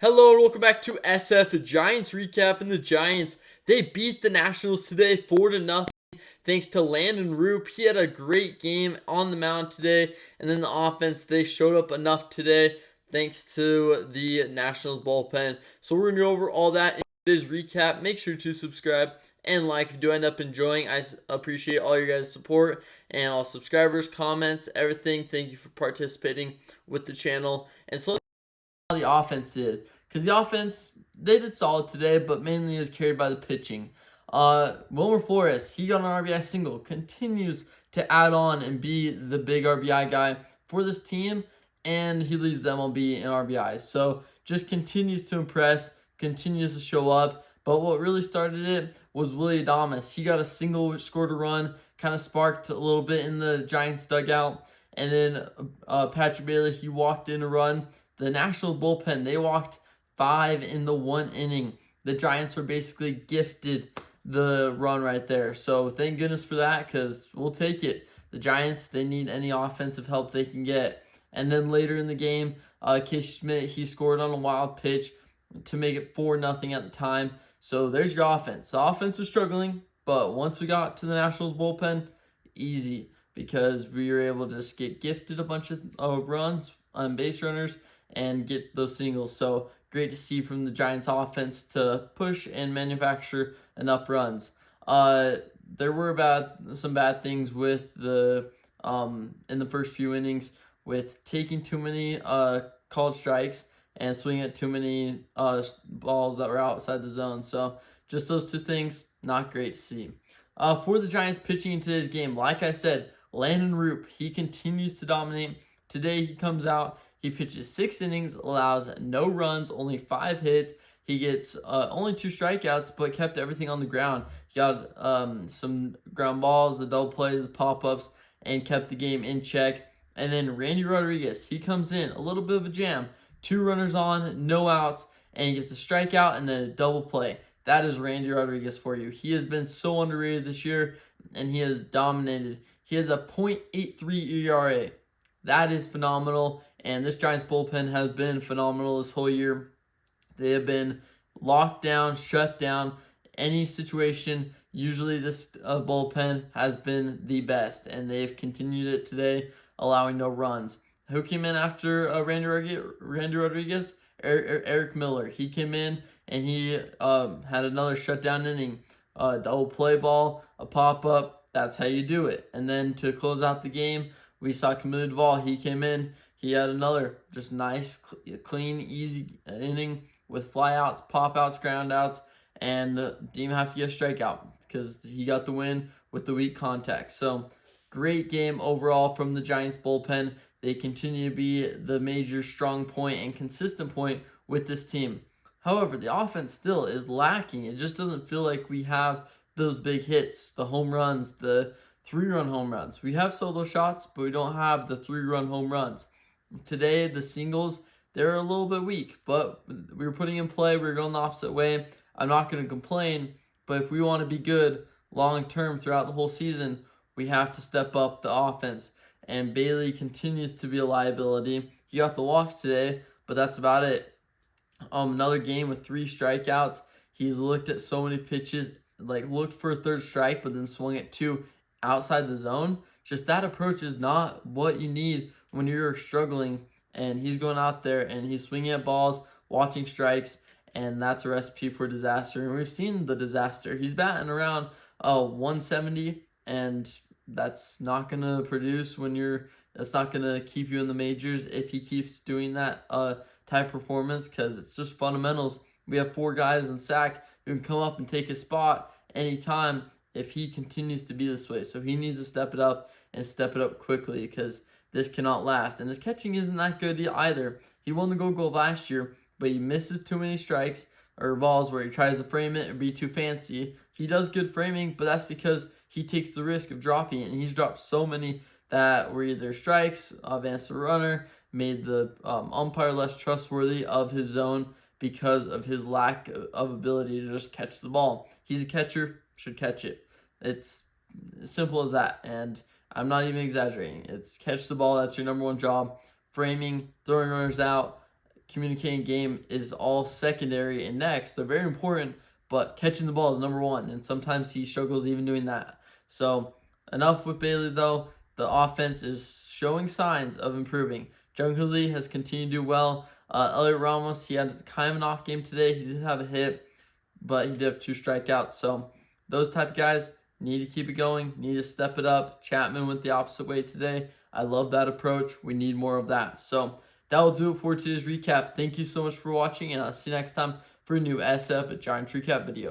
Hello and welcome back to SF Giants recap. And the Giants, they beat the Nationals today 4-0 thanks to Landon Roop. He had a great game on the mound today, and then the offense, they showed up enough today thanks to the Nationals bullpen. So we're going to go over all that in today's recap. Make sure to subscribe and like if you do end up enjoying. I appreciate all your guys' support and all subscribers, comments, everything. Thank you for participating with the channel. And so the offense did, because the offense, they did solid today, but mainly it was carried by the pitching. Wilmer Flores, he got an RBI single, continues to add on and be the big RBI guy for this team, and he leads the MLB in RBIs. So just continues to impress, continues to show up. But what really started it was Willy Adames. He got a single which scored a run, kind of sparked a little bit in the Giants dugout. And then Patrick Bailey, he walked in a run. The National bullpen, they walked 5 in the 1 inning. The Giants were basically gifted the run right there. So thank goodness for that, because we'll take it. The Giants, they need any offensive help they can get. And then later in the game, Casey Schmidt, he scored on a wild pitch to make it 4-0 at the time. So there's your offense. The offense was struggling, but once we got to the Nationals bullpen, easy, because we were able to just get gifted a bunch of runs on base runners and get those singles. So great to see from the Giants offense to push and manufacture enough runs. There were some bad things with the in the first few innings, with taking too many called strikes and swinging at too many balls that were outside the zone. So just those two things, not great to see. For the Giants pitching in today's game, like I said, Landon Roop, he continues to dominate. Today he comes out, he pitches 6 innings, allows no runs, only 5 hits. He gets only 2 strikeouts, but kept everything on the ground. He got some ground balls, the double plays, the pop-ups, and kept the game in check. And then Randy Rodriguez, he comes in, a little bit of a jam. 2 runners on, no outs, and he gets a strikeout and then a double play. That is Randy Rodriguez for you. He has been so underrated this year, and he has dominated. He has a .83 ERA. That is phenomenal, and this Giants bullpen has been phenomenal this whole year. They have been locked down, shut down. Any situation, usually this bullpen has been the best, and they've continued it today, allowing no runs. Who came in after Randy Rodriguez? Eric Miller. He came in and he had another shutdown inning, double play ball, a pop-up. That's how you do it. And then to close out the game, we saw Camilo Duvall. He came in. He had another just nice, clean, easy inning with flyouts, pop-outs, ground-outs, and didn't even have to get a strikeout because he got the win with the weak contact. So great game overall from the Giants bullpen. They continue to be the major strong point and consistent point with this team. However, the offense still is lacking. It just doesn't feel like we have those big hits, the home runs, the 3-run home runs. We have solo shots, but we don't have the 3-run home runs. Today, the singles, they're a little bit weak, but we were putting in play. We were going the opposite way. I'm not going to complain, but if we want to be good long term throughout the whole season, we have to step up the offense. And Bailey continues to be a liability. He got the walk today, but that's about it. Another game with 3 strikeouts. He's looked at so many pitches, like looked for a third strike, but then swung at 2 outside the zone. Just that approach is not what you need when you're struggling. And he's going out there and he's swinging at balls, watching strikes, and that's a recipe for disaster. And we've seen the disaster. He's batting around 170, and that's not going to produce that's not going to keep you in the majors if he keeps doing that type performance, because it's just fundamentals. We have 4 guys in SAC who can come up and take his spot anytime if he continues to be this way. So he needs to step it up and step it up quickly, because this cannot last. And his catching isn't that good either. He won the Gold Glove last year, but he misses too many strikes or balls where he tries to frame it and be too fancy. He does good framing, but that's because he takes the risk of dropping it, and he's dropped so many that were either strikes, advanced the runner, made the umpire less trustworthy of his zone because of his lack of ability to just catch the ball. He's a catcher, should catch it. It's as simple as that, and I'm not even exaggerating. It's catch the ball, that's your number 1 job. Framing, throwing runners out, communicating game is all secondary and next. They're very important, but catching the ball is number one, and sometimes he struggles even doing that. So enough with Bailey though. The offense is showing signs of improving. Jungkook Lee has continued to do well. Elliot Ramos, he had kind of an off game today. He did have a hit, but he did have 2 strikeouts. So those type of guys need to keep it going, need to step it up. Chapman went the opposite way today. I love that approach. We need more of that. So that will do it for today's recap. Thank you so much for watching, and I'll see you next time for a new SF Giants recap video.